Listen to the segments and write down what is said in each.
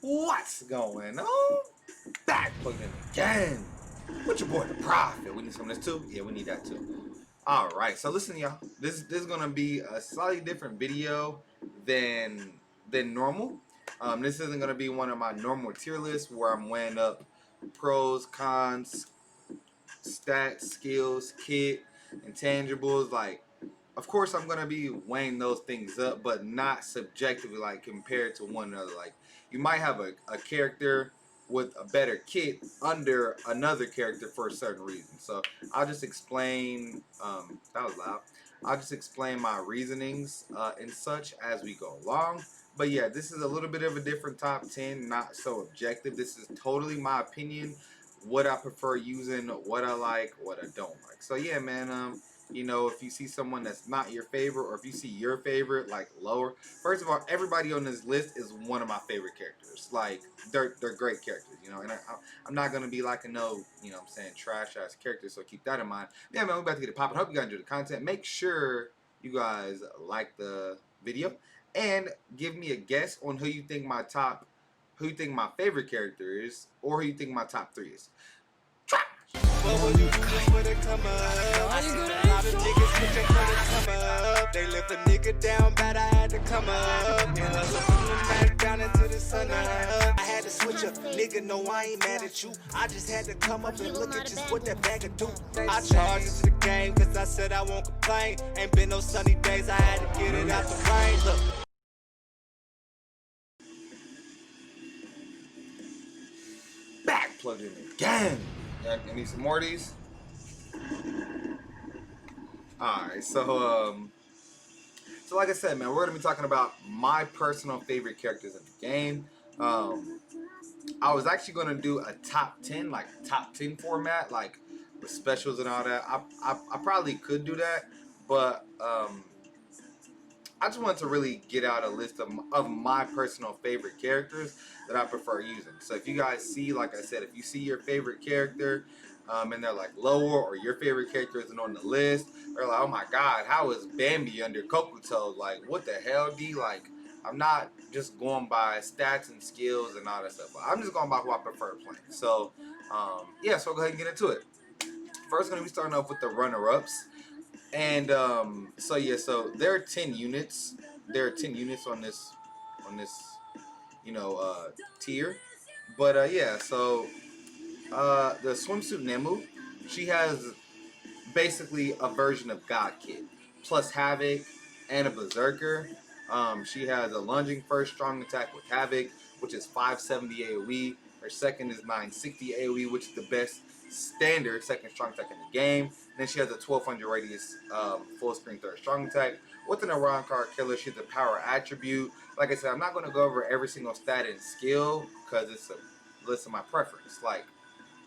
What's going on? Back plugged in again. With your boy the Prophet. We need some of this too? Yeah, we need that too. Alright, so listen y'all. This is gonna be a slightly different video than normal. This isn't gonna be one of my normal tier lists where I'm weighing up pros, cons, stats, skills, kit, intangibles. Like, of course, I'm gonna be weighing those things up, but not subjectively, like compared to one another. Like, you might have a character with a better kit under another character for a certain reason. So I'll just explain. That was loud. I'll just explain my reasonings and such as we go along. But yeah, this is a little bit of a different top 10, not so objective. This is totally my opinion, what I prefer using, what I like, what I don't like. So yeah, man, you know, if you see someone that's not your favorite, or if you see your favorite like lower, first of all, everybody on this list is one of my favorite characters. Like, they're great characters, you know, and I'm not gonna be like a no, you know what I'm saying, trash ass character, so keep that in mind. Yeah, man, we're about to get it popping. Hope you guys enjoy the content. Make sure you guys like the video and give me a guess on who you think my favorite character is, or who you think my top 3 is. What would you do for the come up? I seen a lot of niggas looking for the come up. They left a nigga down bad, I had to come up. And hustle from the night down into the sun up. I had to switch up, nigga, no, I ain't mad at you. I just had to come up and look at just what that bag would do. I charged into the game, cause I said I won't complain. Ain't been no sunny days, I had to get it out the rain. Look. Back plugged in again. Yeah, I need some more of these. Alright, so like I said, man, we're gonna be talking about my personal favorite characters in the game. I was actually gonna do a top 10, like top 10 format, like with specials and all that. I probably could do that, but I just wanted to really get out a list of my personal favorite characters that I prefer using. So if you guys see, like I said, if you see your favorite character and they're like lower, or your favorite character isn't on the list, they're like, oh my god, how is Bambi under Kokuto? Like, what the hell, D? Like, I'm not just going by stats and skills and all that stuff. I'm just going by who I prefer playing. So, yeah, so go ahead and get into it. First, going to be starting off with the runner-ups. And so yeah, so there are 10 units. There are 10 units on this, you know, tier. But yeah, so the swimsuit Nemu, she has basically a version of God Kid, plus Havoc and a Berserker. She has a lunging first strong attack with Havoc, which is 570 AoE. Her second is 960 AoE, which is the best standard second strong attack in the game. Then she has a 1200 radius full screen third strong attack. With an Iran card killer, she's a power attribute. Like I said, I'm not going to go over every single stat and skill because it's a list of my preference. Like,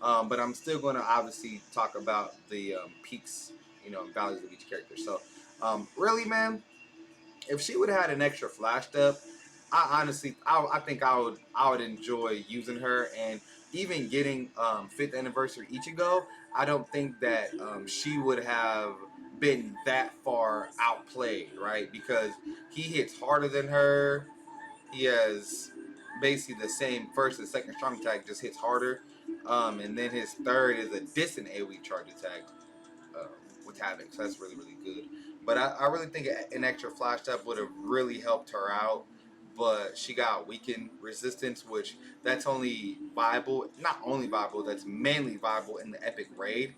but I'm still going to obviously talk about the peaks, you know, and values of each character. So, really, man, if she would have had an extra flash step, I honestly, I think I would enjoy using her, and even getting 5th anniversary Ichigo. I don't think that she would have been that far outplayed, right? Because he hits harder than her. He has basically the same first and second strong attack, just hits harder. And then his third is a distant AoE charge attack um, with Havoc. So that's really, really good. But I really think an extra flash step would have really helped her out. But she got weakened resistance, which that's only viable, not only viable, that's mainly viable in the Epic Raid,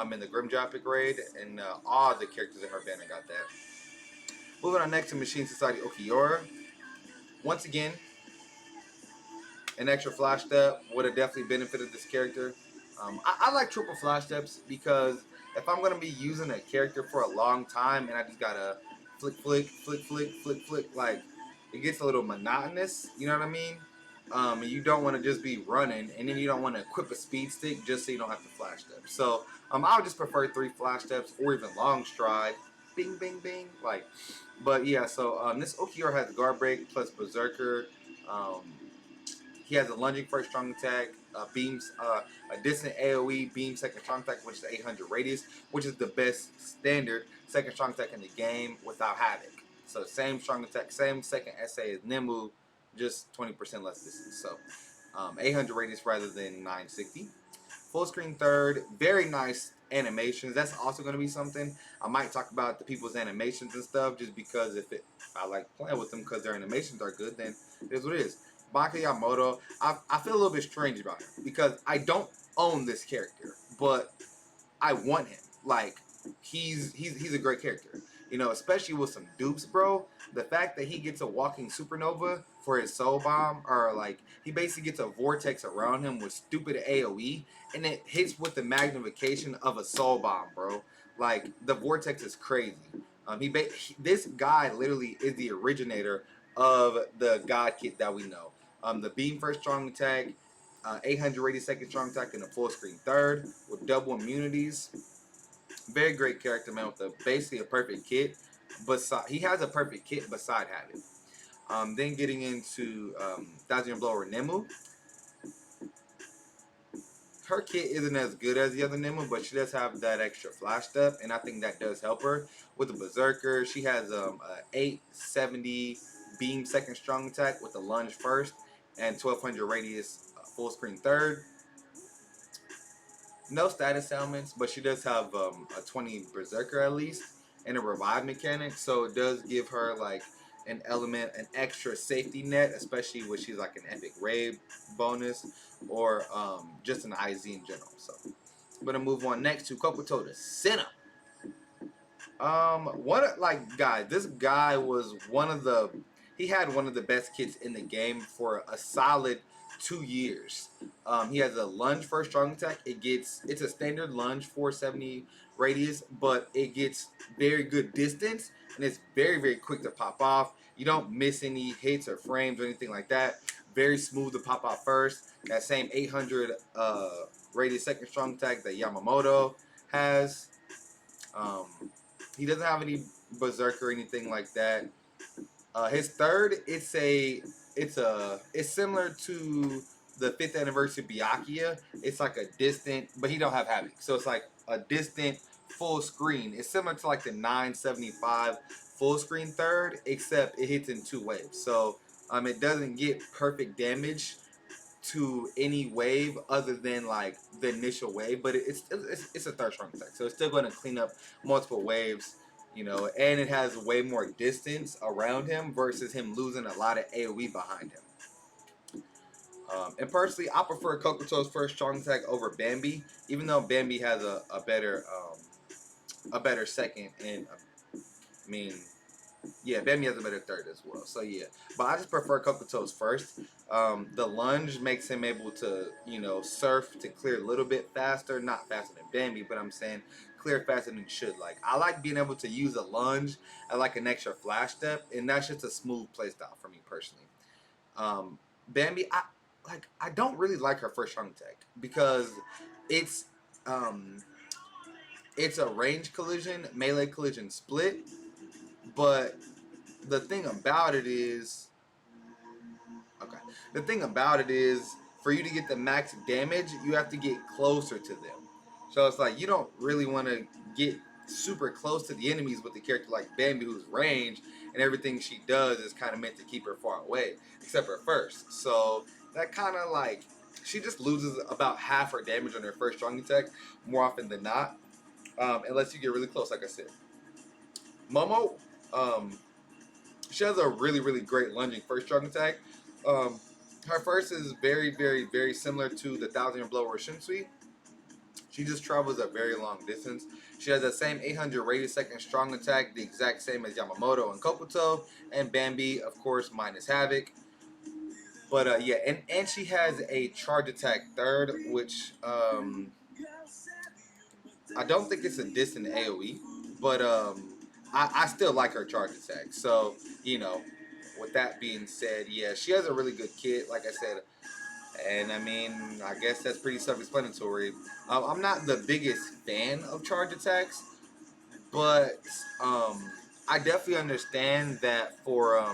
in the Grimjaw Epic Raid, and all the characters in her banner got that. Moving on next to Machine Society Okiora. Once again, an extra flash step would have definitely benefited this character. I like triple flash steps because if I'm going to be using a character for a long time and I just got to flick, flick, flick, flick, flick, flick, like, it gets a little monotonous, you know what I mean? And you don't want to just be running, and then you don't want to equip a speed stick just so you don't have to flash step. So I would just prefer 3 flash steps or even long stride. Bing, bing, bing. Like, but yeah, so this Okior has guard break plus berserker. Um, he has a lunging first strong attack, beams, a distant AoE beam second strong attack, which is 800 radius, which is the best standard second strong attack in the game without Havoc. So same strong attack, same second SA as Nemu, just 20% less distance. So 800 radius rather than 960. Full screen third, very nice animations. That's also going to be something I might talk about, the people's animations and stuff, just because if I like playing with them because their animations are good, then it is what it is. Baka Yamamoto, I feel a little bit strange about him because I don't own this character, but I want him. Like he's a great character. You know, especially with some dupes, bro. The fact that he gets a walking supernova for his soul bomb, or like he basically gets a vortex around him with stupid AoE, and it hits with the magnification of a soul bomb, bro. Like the vortex is crazy. This guy literally is the originator of the God kit that we know. The beam first strong attack, 800 radius second strong attack, and a full screen third with double immunities. Very great character, man, with basically a perfect kit. He has a perfect kit beside having. Then getting into Thousand Blower Nemu. Her kit isn't as good as the other Nemu, but she does have that extra flash step, and I think that does help her. With the Berserker, she has a 870 beam second strong attack with the lunge first, and 1200 radius full screen third. No status ailments, but she does have a 20 Berserker at least, and a revive mechanic, so it does give her like an element, an extra safety net, especially when she's like an epic raid bonus or just an IZ in general. So I'm gonna move on next to Kokuto the Sinner. Guys, this guy was he had one of the best kits in the game for a solid 2 years. He has a lunge for strong attack. It's a standard lunge 470 radius, but it gets very good distance, and it's very quick to pop off. You don't miss any hits or frames or anything like that. Very smooth to pop off first. That same 800 radius second strong attack that Yamamoto has. He doesn't have any berserk or anything like that. His third, it's similar to the 5th anniversary Byakuya. It's like a distant, but he don't have havoc, so it's like a distant full screen. It's similar to like the 975 full screen third, except it hits in 2 waves. So it doesn't get perfect damage to any wave other than like the initial wave, but it's a third strong attack, so it's still going to clean up multiple waves, you know, and it has way more distance around him versus him losing a lot of AoE behind him. And personally, I prefer Kokuto's first strong attack over Bambi, even though Bambi has a better second, and I mean, yeah, Bambi has a better third as well. So yeah, but I just prefer Kokuto's first. The lunge makes him able to, you know, surf to clear a little bit faster. Not faster than Bambi, but I'm saying clear faster than he should. Like, I like being able to use a lunge at like an extra flash step, and that's just a smooth playstyle for me personally. Bambi, I don't really like her first strong attack because it's a range collision, melee collision split, but the thing about it is, for you to get the max damage, you have to get closer to them. So it's like you don't really want to get super close to the enemies with the character like Bambi, who's range, and everything she does is kind of meant to keep her far away, except her first. So that kind of like, she just loses about half her damage on her first strong attack more often than not, unless you get really close, like I said. Momo, she has a really great lunging first strong attack. Her first is very similar to the 1000 blower Shinsui. She just travels a very long distance. She has the same 800 radius second strong attack, the exact same as Yamamoto and Kokuto, and Bambi, of course, minus havoc. But yeah, and she has a charge attack third, which I don't think it's a distant AoE, but I still like her charge attack. So, you know, with that being said, yeah, she has a really good kit, like I said. And I mean, I guess that's pretty self-explanatory. I'm not the biggest fan of charge attacks, but I definitely understand that for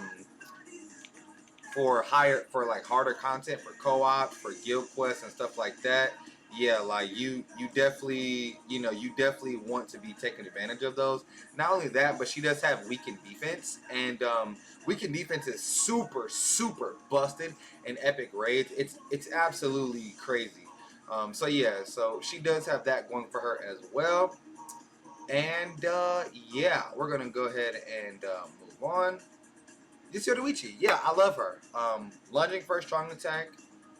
harder content, for co-op, for guild quests and stuff like that, yeah, like you definitely, you know, you definitely want to be taking advantage of those. Not only that, but she does have weakened defense, and weakened defense is super busted in epic raids. It's absolutely crazy. So yeah, so she does have that going for her as well. And yeah, we're gonna go ahead and move on. This Yoruichi, yeah, I love her. Lunging for a strong attack,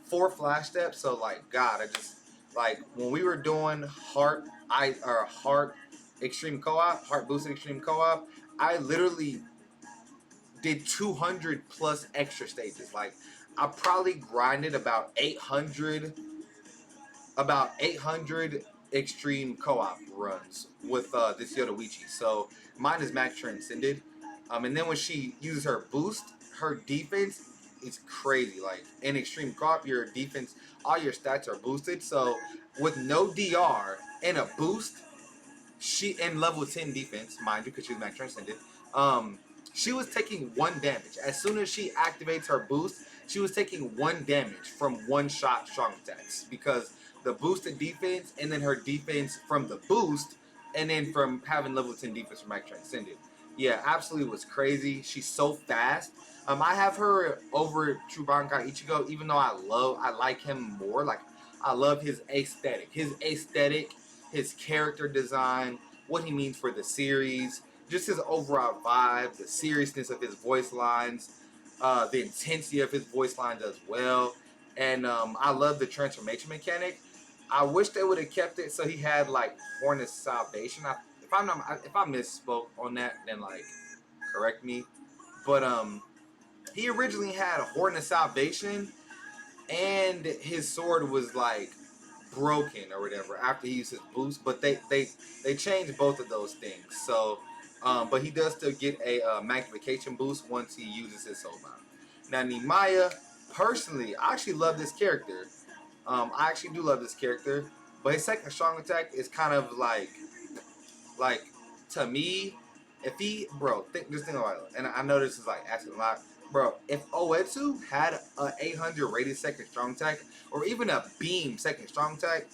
4 flash steps. So like, God, I just like when we were doing heart extreme co-op, heart boosted extreme co-op. I literally did 200 plus extra stages. Like, I probably grinded about 800 extreme co-op runs with this Yoruichi. So mine is max transcended. And then when she uses her boost, her defense is crazy. Like in extreme co-op, your defense, all your stats are boosted. So with no DR and a boost, she in level 10 defense, mind you, because she's max transcended. Um, she was taking 1 damage as soon as she activates her boost. She was taking 1 damage from one shot strong attacks because the boosted defense and then her defense from the boost and then from having level 10 defense from max transcended. Yeah, absolutely was crazy. She's so fast. I have her over True Bankai Ichigo, even though I like him more. Like I love his aesthetic. His character design, what he means for the series, just his overall vibe, the seriousness of his voice lines, the intensity of his voice lines as well. And I love the transformation mechanic. I wish they would have kept it so he had like Horn of Salvation. If I misspoke on that, then like correct me. But he originally had a Horn of Salvation, and his sword was like broken or whatever after he used his boost, but they changed both of those things. So but he does still get a magnification boost once he uses his soul bomb. Now Nimaya, personally, I actually love this character. I actually do love this character, but his second strong attack is kind of like to me, if he, bro, think about it, and I know this is like asking a lot, bro. If Oetsu had a 800 rated second strong attack, or even a beam second strong attack,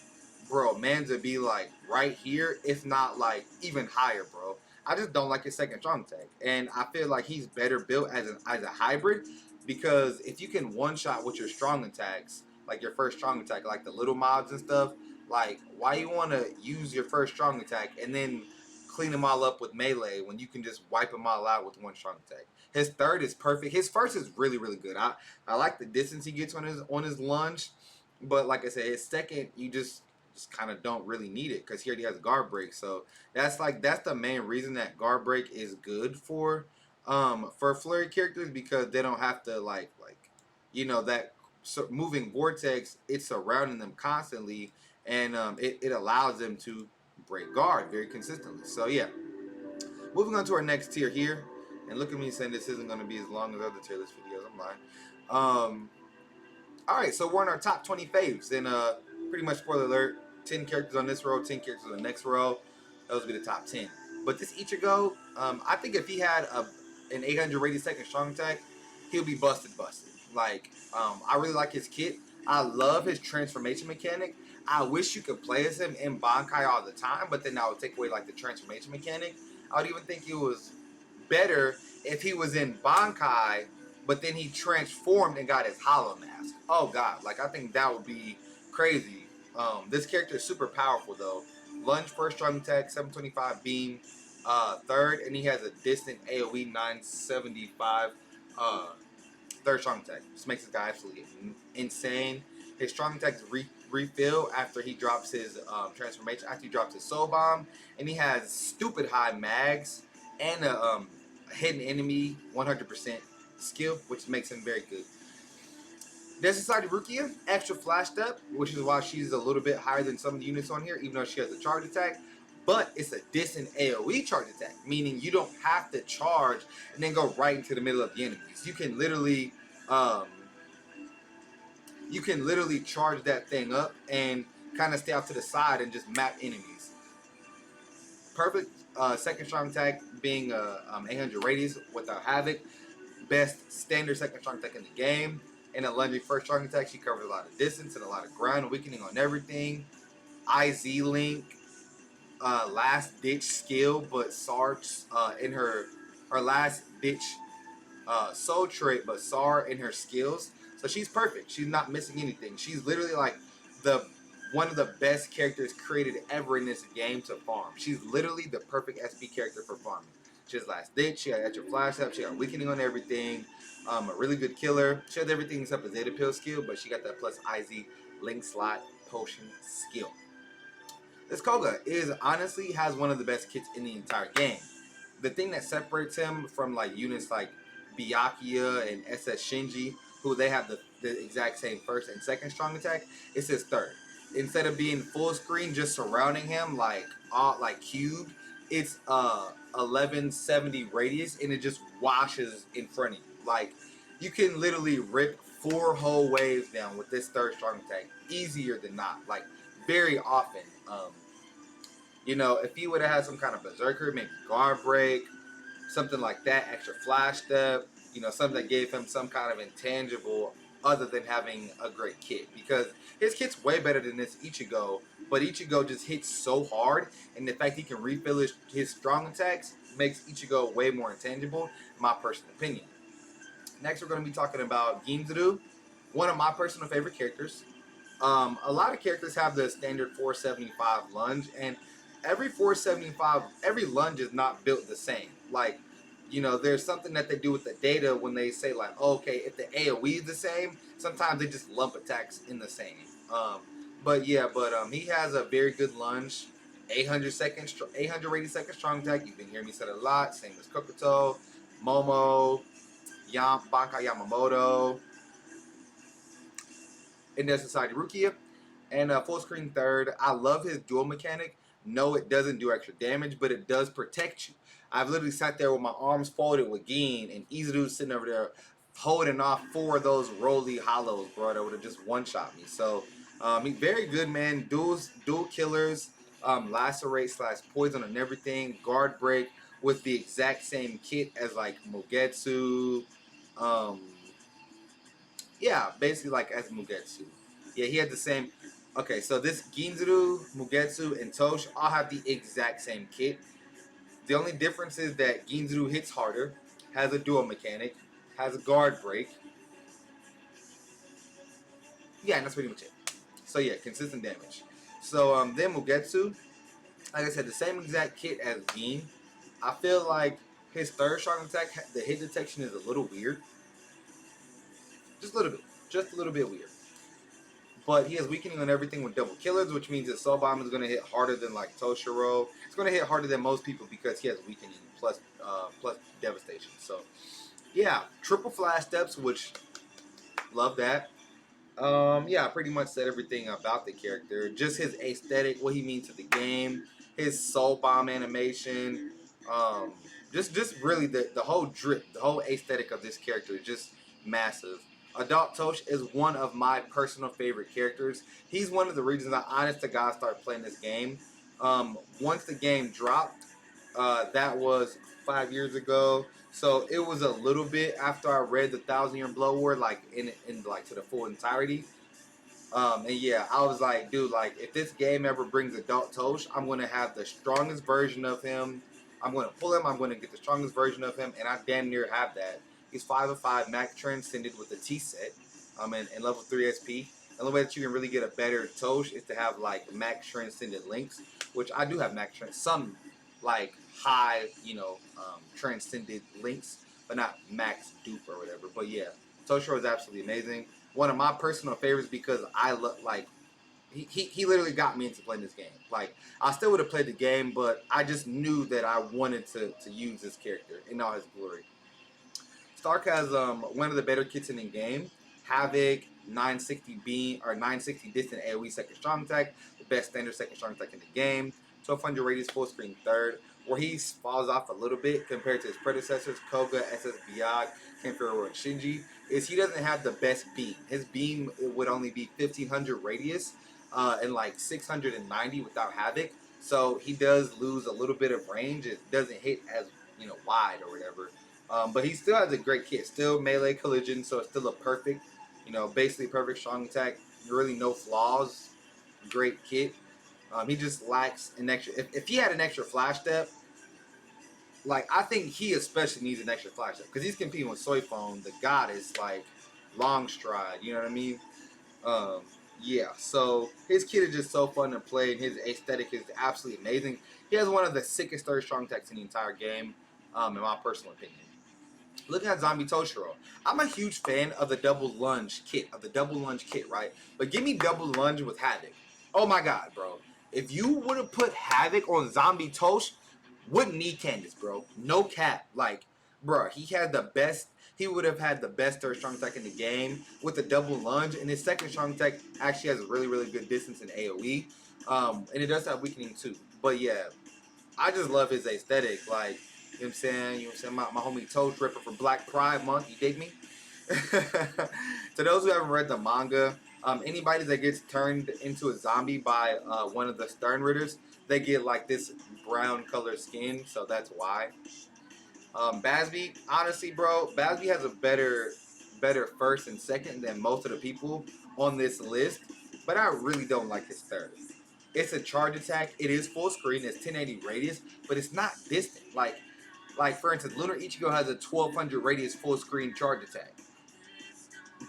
bro, man's would be like right here, if not like even higher, bro. I just don't like his second strong attack, and I feel like he's better built as a hybrid because if you can one shot with your strong attacks, like your first strong attack, like the little mobs and stuff, like why you want to use your first strong attack and then clean them all up with melee when you can just wipe them all out with one strong attack. His third is perfect. His first is really good. I like the distance he gets on his lunge, but like I said, his second you just kind of don't really need it because he already has guard break. So that's the main reason that guard break is good for flurry characters because they don't have to like you know that moving vortex, it's surrounding them constantly, and it allows them to break guard very consistently. So yeah, moving on to our next tier here, and look at me saying this isn't going to be as long as other tier list videos. I'm lying. All right, so we're in our top 20 faves, and pretty much spoiler alert: 10 characters on this row, 10 characters on the next row. Those would be the top 10. But this Ichigo, I think if he had an 800 rated second strong attack, he'll be busted. Like, I really like his kit. I love his transformation mechanic. I wish you could play as him in Bankai all the time, but then I would take away like the transformation mechanic. I would even think it was better if he was in Bankai, but then he transformed and got his hollow mask. Oh god, like I think that would be crazy. This character is super powerful though. Lunge first strong attack, 725 beam, third, and he has a distant AoE 975 third strong attack. This makes this guy absolutely insane. His strong attacks refill after he drops his transformation, after he drops his soul bomb, and he has stupid high mags and a hidden enemy 100% skill, which makes him very good. There's Society Rukia, extra flash step, which is why she's a little bit higher than some of the units on here, even though she has a charge attack. But it's a distant AoE charge attack, meaning you don't have to charge and then go right into the middle of the enemies. You can literally charge that thing up and kind of stay off to the side and just map enemies. Perfect second strong attack being 800 radius without havoc. Best standard second strong attack in the game. In a lunging first strong attack, she covers a lot of distance and a lot of ground, weakening on everything. IZ Link, last ditch skill, but Sarge in her last ditch soul trait, but SAR in her skills. So she's perfect. She's not missing anything. She's literally like the one of the best characters created ever in this game to farm. She's literally the perfect SP character for farming. She has last ditch. She got extra flash up. She got weakening on everything. A really good killer. She has everything except a Zeta Pill skill, but she got that plus IZ Link Slot Potion skill. This Koga honestly has one of the best kits in the entire game. The thing that separates him from like units like Byakuya and SS Shinji, who they have the exact same first and second strong attack, is his third. Instead of being full screen just surrounding him like cube, it's 1170 radius and it just washes in front of you. Like you can literally rip 4 whole waves down with this third strong attack easier than not. Like very often. You know, if he would have had some kind of berserker, maybe guard break, something like that, extra flash step, you know, something that gave him some kind of intangible other than having a great kit. Because his kit's way better than this Ichigo, but Ichigo just hits so hard, and the fact he can refill his strong attacks makes Ichigo way more intangible, in my personal opinion. Next, we're going to be talking about Ginzuru, one of my personal favorite characters. A lot of characters have the standard 475 lunge, and every 475, every lunge is not built the same. Like, you know, there's something that they do with the data when they say like, oh, okay, if the AoE is the same, sometimes they just lump attacks in the same. But he has a very good lunge, 880 second strong attack. You've been hearing me say it a lot. Same as Kokuto, Momo, Bankai Yamamoto, and there's Society Rukia, and full screen third. I love his dual mechanic. No, it doesn't do extra damage, but it does protect you. I've literally sat there with my arms folded with Gin, and Izuru sitting over there holding off 4 of those roly hollows, bro, that would have just one-shot me. So, he's very good, man. Dual killers, lacerate / poison and everything, guard break with the exact same kit as like Mugetsu. Yeah, basically like as Mugetsu. Yeah, he had the same. Okay, so this Ginzuru, Mugetsu, and Tosh all have the exact same kit. The only difference is that Ginzuru hits harder, has a dual mechanic, has a guard break. Yeah, and that's pretty much it. So yeah, consistent damage. So then Mugetsu, like I said, the same exact kit as Gin. I feel like his third strong attack, the hit detection is a little weird. Just a little bit. Just a little bit weird. But he has weakening on everything with double killers, which means that Soul Bomb is going to hit harder than like Toshiro. It's going to hit harder than most people because he has weakening plus devastation. So yeah, triple flash steps, which love that. Yeah, I pretty much said everything about the character. Just his aesthetic, what he means to the game, his Soul Bomb animation, just really the whole drip, the whole aesthetic of this character is just massive. Adult Tosh is one of my personal favorite characters. He's one of the reasons I, honest to God, started playing this game. Once the game dropped, that was 5 years ago. So it was a little bit after I read the 1,000-Year Blood War, like in like to the full entirety. And yeah, I was like, dude, like if this game ever brings Adult Tosh, I'm gonna have the strongest version of him. I'm gonna pull him. I'm gonna get the strongest version of him, and I damn near have that. He's 5/5 Max Transcended with the T set, and level 3 SP. The only way that you can really get a better Tosh is to have like Max Transcended links, which I do have some like high, transcended links, but not max dupe or whatever. But yeah, Toshiro is absolutely amazing. One of my personal favorites because I look like he literally got me into playing this game. Like I still would have played the game, but I just knew that I wanted to use this character in all his glory. Stark has one of the better kits in the game. Havoc, 960 beam or 960 distant AoE second strong attack, the best standard second strong attack in the game. 1200 radius full screen third. Where he falls off a little bit compared to his predecessors, Koga, SS Biag, Kenfuro, and Shinji, is he doesn't have the best beam. His beam would only be 1500 radius and like 690 without Havoc. So he does lose a little bit of range. It doesn't hit as wide or whatever. But he still has a great kit. Still melee collision, so it's still a perfect You know, basically perfect strong attack, really no flaws, great kit. He just lacks an extra. If he had an extra flash step, like I think he especially needs an extra flash step because he's competing with Soy Phone, the goddess, like long stride. You know what I mean? Um, yeah. So his kit is just so fun to play, and his aesthetic is absolutely amazing. He has one of the sickest third strong attacks in the entire game, in my personal opinion. Looking at Zombie Toshiro, I'm a huge fan of the double lunge kit, right? But give me double lunge with Havoc. Oh my god, bro. If you would have put Havoc on Zombie Tosh, wouldn't need Candace, bro. No cap. Like, bro, he would have had the best third strong attack in the game with the double lunge, and his second strong attack actually has a really, really good distance in AoE. And it does have weakening too. But yeah, I just love his aesthetic. Like, you know what I'm saying? You know what I'm saying? My homie Toast Ripper for Black Pride Month. You dig me? To those who haven't read the manga, anybody that gets turned into a zombie by one of the Stern Ritters, they get like this brown colored skin. So that's why. Basby, honestly, bro, Basby has a better first and second than most of the people on this list. But I really don't like his third. It's a charge attack. It is full screen. It's 1080 radius, but it's not distant. Like for instance, Lunar Ichigo has a 1200 radius full screen charge attack,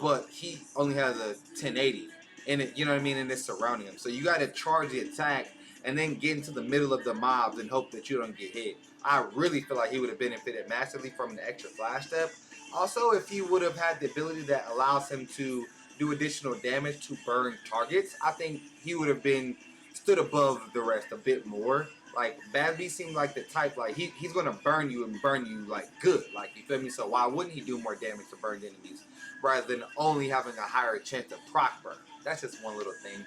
but he only has a 1080, and it, you know what I mean, and it's surrounding him. So you got to charge the attack and then get into the middle of the mobs and hope that you don't get hit. I really feel like he would have benefited massively from the extra flash step. Also, if he would have had the ability that allows him to do additional damage to burn targets, I think he would have been stood above the rest a bit more. Like Babby seemed like the type like he's gonna burn you and burn you like good. Like you feel me? So why wouldn't he do more damage to burned enemies rather than only having a higher chance of proc burn? That's just one little thing.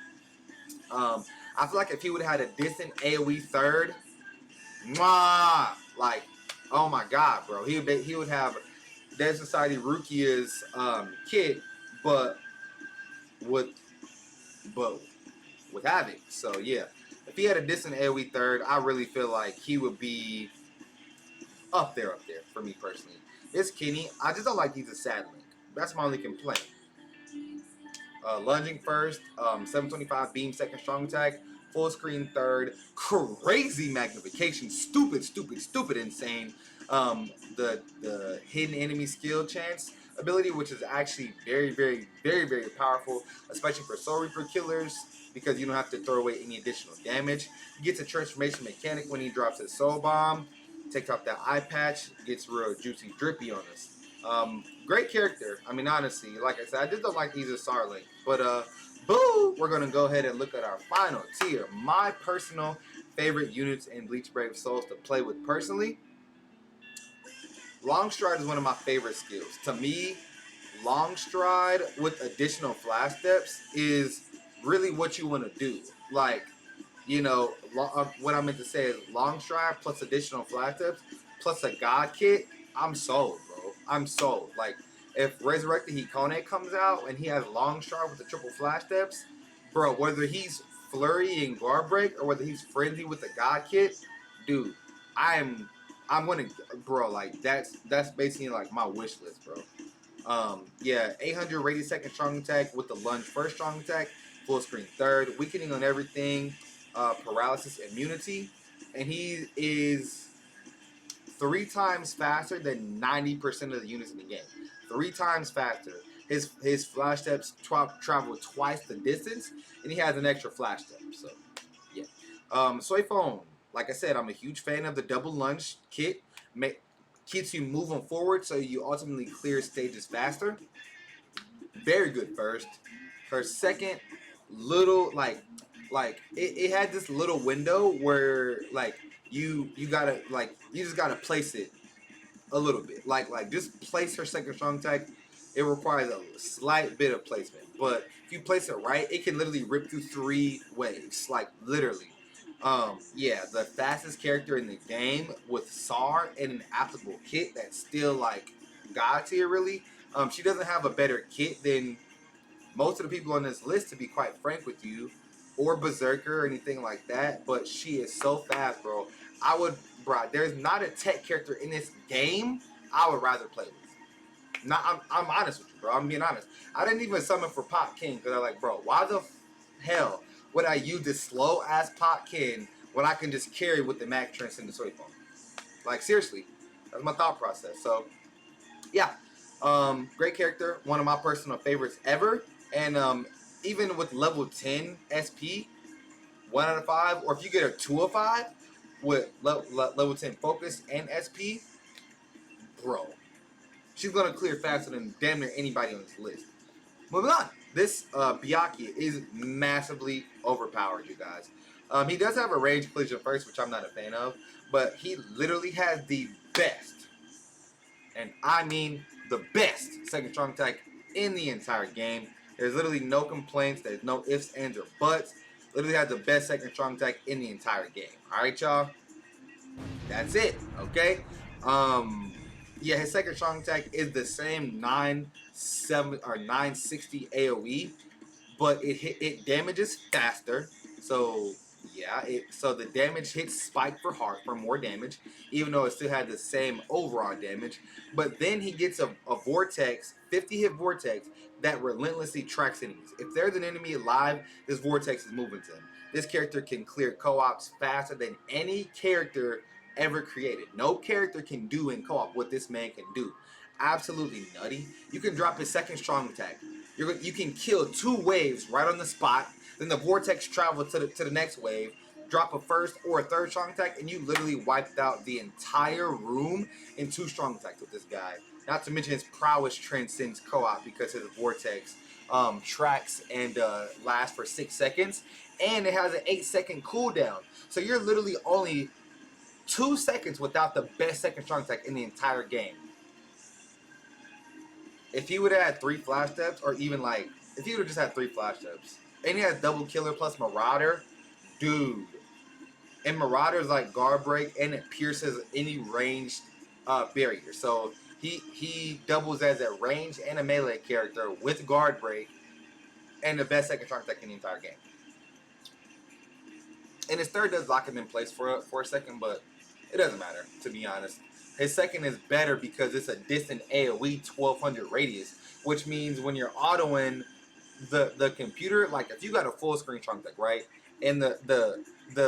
I feel like if he would have had a distant AoE third, mwah, like, oh my god, bro, he would have Dead Society Rukia's kit, but with but with Havoc. So yeah, if he had a distant AoE third, I really feel like he would be up there for me personally. It's Kenny. I just don't like he's a sad link. That's my only complaint. Lunging first, 725 beam second strong attack, full screen third, crazy magnification, stupid, insane. The hidden enemy skill chance ability, which is actually very powerful, especially for Soul Reaper killers, because you don't have to throw away any additional damage. He gets a transformation mechanic when he drops his soul bomb, takes off that eye patch, gets real juicy drippy on us. Great character. I mean, honestly, like I said, I just don't like he's a Starlink. But boo! We're gonna go ahead and look at our final tier. My personal favorite units in Bleach Brave Souls to play with personally. Long Stride is one of my favorite skills. To me, Long Stride with additional flash steps is really what you want to do. Like, you know, what I meant to say is Long Stride plus additional flash steps plus a God kit. I'm sold, bro. I'm sold. Like, if Resurrected Hikone comes out and he has Long Stride with the triple flash steps, bro, whether he's Flurry and Guard Break or whether he's Frenzy with the God kit, dude, I'm gonna, bro, like, that's basically like my wish list, bro. Yeah, 800 radius second strong attack with the lunge first strong attack, full screen third, weakening on everything, paralysis immunity, and he is 3 times faster than 90% of the units in the game. 3 times faster. His flash steps travel twice the distance, and he has an extra flash step. So, yeah. Soy Phone. Like I said, I'm a huge fan of the double lunge kit. Keeps you moving forward, so you ultimately clear stages faster. Very good first. Her second, little it had this little window where like you just gotta place it a little bit. Like just place her second strong attack. It requires a slight bit of placement, but if you place it right, it can literally rip through 3 waves. Like literally. Yeah, the fastest character in the game with SAR and an applicable kit that's still like god tier really. She doesn't have a better kit than most of the people on this list, to be quite frank with you, or Berserker or anything like that, but she is so fast, bro. Bro, there's not a tech character in this game I would rather play with. I'm honest with you, bro. I'm being honest. I didn't even summon for Pot King because I'm like, bro, why the hell would I use this slow ass Pot King when I can just carry with the Max Transcendent Soy Phone? Like, seriously, that's my thought process. So, yeah, great character, one of my personal favorites ever, and even with level 10 SP, 1 out of 5, or if you get a 2 of 5 with level 10 focus and SP, bro, she's gonna clear faster than damn near anybody on this list. Moving on, this Byakuya is massively overpowered, you guys. He does have a range collision first, which I'm not a fan of, but he literally has the best, and I mean the best, second strong attack in the entire game. There's literally no complaints. There's no ifs, ands, or buts. Literally has the best second strong attack in the entire game. All right, y'all. That's it. Okay. Yeah, his second strong attack is the same 960 AOE, but it damages faster. So yeah, so the damage hits spike for more damage, even though it still had the same overall damage. But then he gets a vortex, 50 hit vortex that relentlessly tracks enemies. If there's an enemy alive, this vortex is moving to him. This character can clear co-ops faster than any character ever created. No character can do in co-op what this man can do. Absolutely nutty. You can drop his second strong attack. You can kill 2 waves right on the spot. Then the vortex travels to the next wave. Drop a first or a third strong attack, and you literally wiped out the entire room in 2 strong attacks with this guy. Not to mention his prowess transcends co-op because his vortex tracks and lasts for 6 seconds, and it has an 8-second cooldown. So you're literally only 2 seconds without the best second strong attack in the entire game. If he would have had 3 flash steps, or even like, if he would have just had 3 flash steps, and he has double killer plus Marauder, dude. And Marauder is like guard break, and it pierces any ranged barrier. So he doubles as a range and a melee character with guard break, and the best second strong attack in the entire game. And his third does lock him in place for a second, but it doesn't matter, to be honest. His second is better because it's a distant AoE 1200 radius, which means when you're autoing the computer, like if you got a full screen strong attack, right, and the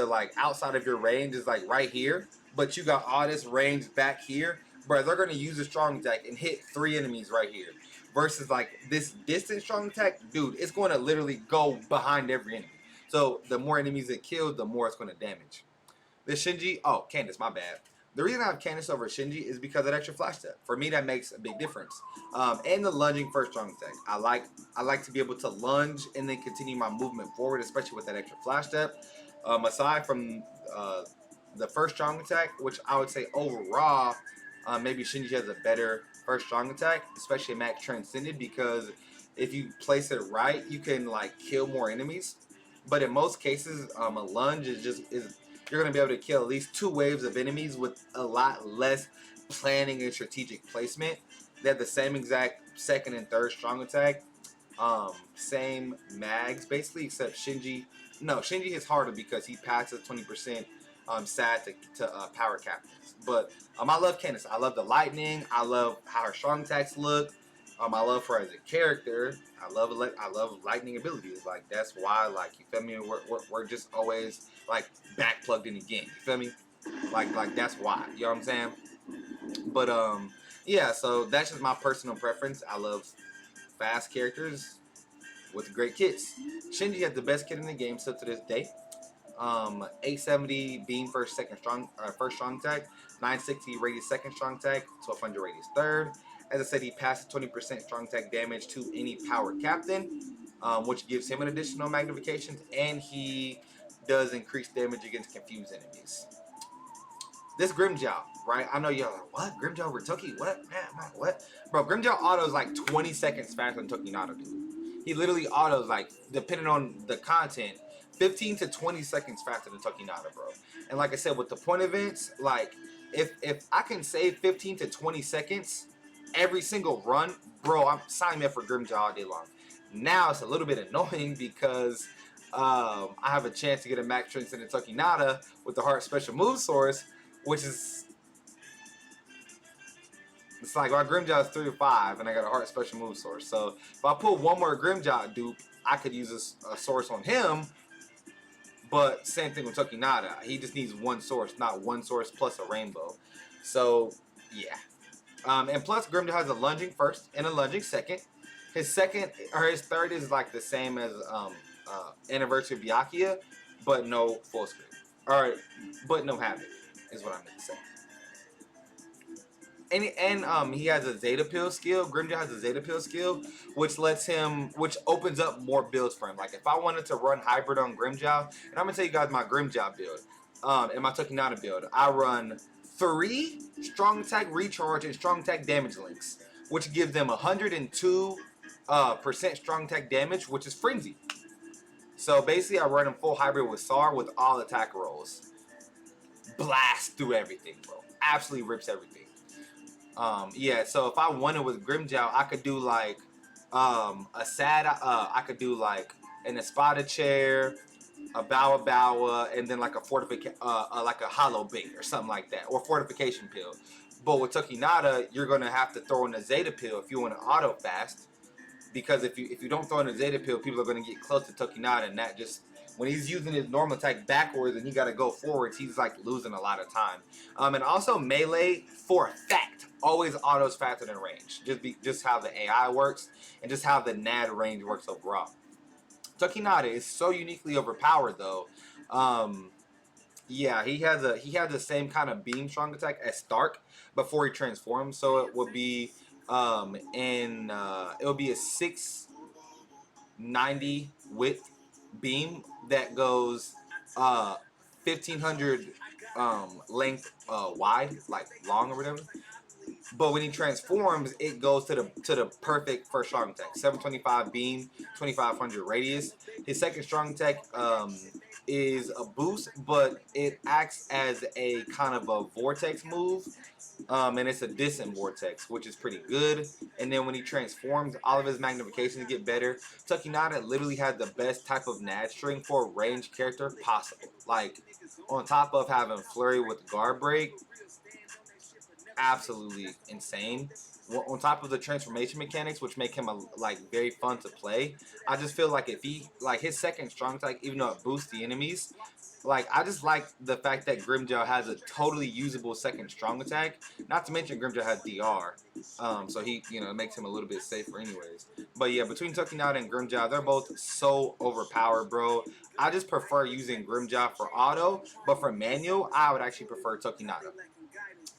like outside of your range is like right here, but you got all this range back here, bro, they're gonna use a strong attack and hit 3 enemies right here. Versus like this distant strong attack, dude, it's going to literally go behind every enemy. So the more enemies it kills, the more it's going to damage. The Shinji, oh, Candace, my bad. The reason I have Candace over Shinji is because of that extra flash step. For me, that makes a big difference. And the lunging first strong attack. I like to be able to lunge and then continue my movement forward, especially with that extra flash step. Aside from the first strong attack, which I would say overall, maybe Shinji has a better first strong attack, especially Max Transcended, because if you place it right, you can like kill more enemies. But in most cases, a lunge is you're going to be able to kill at least 2 waves of enemies with a lot less planning and strategic placement. They have the same exact second and third strong attack. Same mags, basically, except Shinji. No, Shinji hits harder because he passes 20% sad to power captains. But I love Candace. I love the lightning. I love how her strong attacks look. I love her as a character. I love lightning abilities. Like that's why, like you feel me. We're just always like back plugged in again. You feel me? Like that's why. You know what I'm saying? But yeah. So that's just my personal preference. I love fast characters with great kits. Shinji has the best kit in the game still to this day. 870 beam first strong attack, 960 radius second strong attack, 1200 radius third. As I said, he passes 20% strong attack damage to any powered captain, which gives him an additional magnification, and he does increase damage against confused enemies. This Grimjow, right? I know y'all like, what? Grimjow over Toki? What? Man, what? Bro, Grimjow autos like 20 seconds faster than Tokinata, dude. He literally autos, like, depending on the content, 15 to 20 seconds faster than Tokinata, bro. And like I said, with the point events, like, if I can save 15 to 20 seconds every single run, bro, I'm signing me up for Grimjaw all day long. Now it's a little bit annoying because I have a chance to get a Max Transcendent Tokinata with the Heart Special Move Source, which is It's like my Grimjaw is 3-5, and I got a heart special move source. So if I put one more Grimjaw dupe, I could use a source on him. But same thing with Tokinada. He just needs one source, not one source plus a rainbow. So yeah. And plus Grimjaw has a lunging first and a lunging second. His second or his third is like the same as Anniversary of Byakuya, but no full screen. Or but no havoc is what I meant to say. And he has a Zeta Pill skill. Grimjaw has a Zeta Pill skill, which opens up more builds for him. Like if I wanted to run hybrid on Grimjaw, and I'm gonna tell you guys my Grimjaw build, and my Tokinata build, I run 3 strong attack recharge and strong attack damage links, which gives them 102% strong attack damage, which is frenzy. So basically, I run him full hybrid with SAR with all attack rolls. Blast through everything, bro. Absolutely rips everything. Yeah, so if I wanted with Grimjaw, I could do like I could do like an Espada chair, a Bowa Bowa, and then like a like a hollow bait or something like that, or fortification pill. But with Tokinata, you're gonna have to throw in a Zeta pill if you want to auto fast, because if you don't throw in a Zeta pill, people are gonna get close to Tokinata, and that just when he's using his normal attack backwards and he got to go forwards, he's like losing a lot of time. And also melee, for a fact, always autos faster than range. Just how the AI works and just how the NAD range works overall. Tokinata is so uniquely overpowered though. Yeah, he has the same kind of beam strong attack as Stark before he transforms. So it would be it would be a 690 width beam that goes 1500 length wide, like long or whatever. But when he transforms, it goes to the perfect first strong attack. 725 beam, 2500 radius. His second strong attack is a boost, but it acts as a kind of a vortex move. And it's a distant vortex, which is pretty good. And then when he transforms, all of his magnifications get better. Tokinata literally has the best type of NAD string for a ranged character possible. Like, on top of having Flurry with guard break, absolutely insane. On top of the transformation mechanics, which make him like very fun to play, I just feel like if he like his second strong attack, even though it boosts the enemies, like I just like the fact that Grimjaw has a totally usable second strong attack. Not to mention Grimjaw has DR, so he it makes him a little bit safer anyways. But yeah, between Tokinata and Grimjaw, they're both so overpowered, bro. I just prefer using Grimjaw for auto, but for manual, I would actually prefer Tokinata.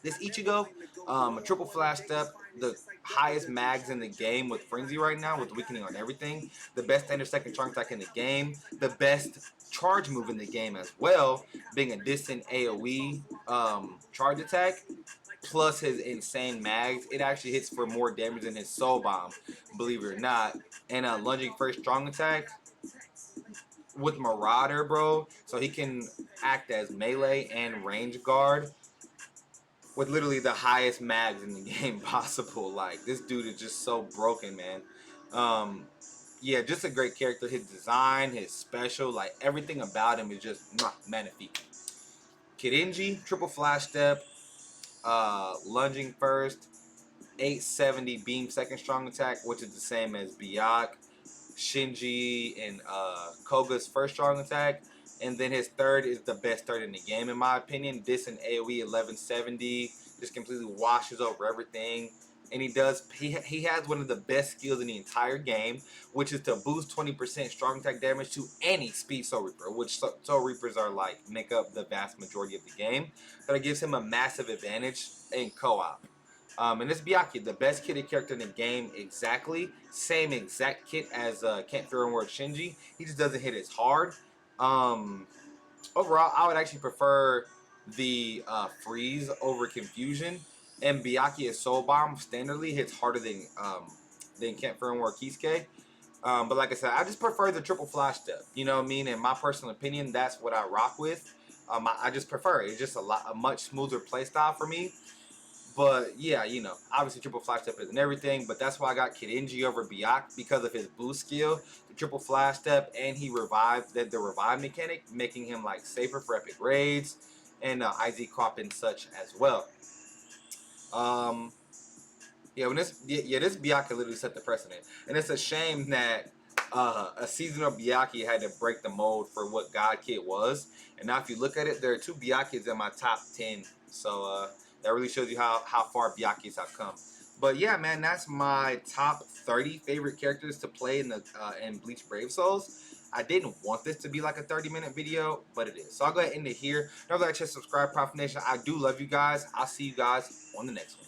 This Ichigo, a triple flash step, the highest mags in the game with Frenzy right now, with weakening on everything. The best standard second strong attack in the game. The best charge move in the game as well, being a distant AoE charge attack. Plus his insane mags. It actually hits for more damage than his Soul Bomb, believe it or not. And a lunging first strong attack with Marauder, bro. So he can act as melee and range guard with literally the highest mags in the game possible. Like, this dude is just so broken, man. Yeah, just a great character. His design, his special, like, everything about him is just magnifique. Kidenji, triple flash step, lunging first, 870 beam second strong attack, which is the same as Byakuya, Shinji, and Koga's first strong attack. And then his third is the best third in the game, in my opinion. This and AoE 1170 just completely washes over everything. And he has one of the best skills in the entire game, which is to boost 20% strong attack damage to any speed Soul Reaper, which Soul Reapers are like make up the vast majority of the game. So it gives him a massive advantage in co-op. And this Byakuya, the best kitted character in the game, exactly. Same exact kit as Can't Fear and Word Shinji. He just doesn't hit as hard. Overall, I would actually prefer the freeze over confusion. And Byakuya's Soul Bomb standardly hits harder than Can't Fear and Word Kisuke. But like I said, I just prefer the triple flash step. You know what I mean? In my personal opinion, that's what I rock with. I just prefer it. It's just a much smoother playstyle for me. But yeah, obviously triple flash step isn't everything, but that's why I got Kidenji over Byakuya, because of his boost skill, the triple flash step, and he revived the revive mechanic, making him like safer for epic raids and IZ Crop and such as well. Yeah, this Byakuya literally set the precedent, and it's a shame that a seasonal Byakuya had to break the mold for what God Kid was. And now, if you look at it, there are two Byakuyas in my top 10. So that really shows you how far Byakuyas have come. But yeah, man, that's my top 30 favorite characters to play in Bleach Brave Souls. I didn't want this to be like a 30-minute video, but it is. So I'll go ahead and end it here. Don't forget to subscribe, Prophet Nation. I do love you guys. I'll see you guys on the next one.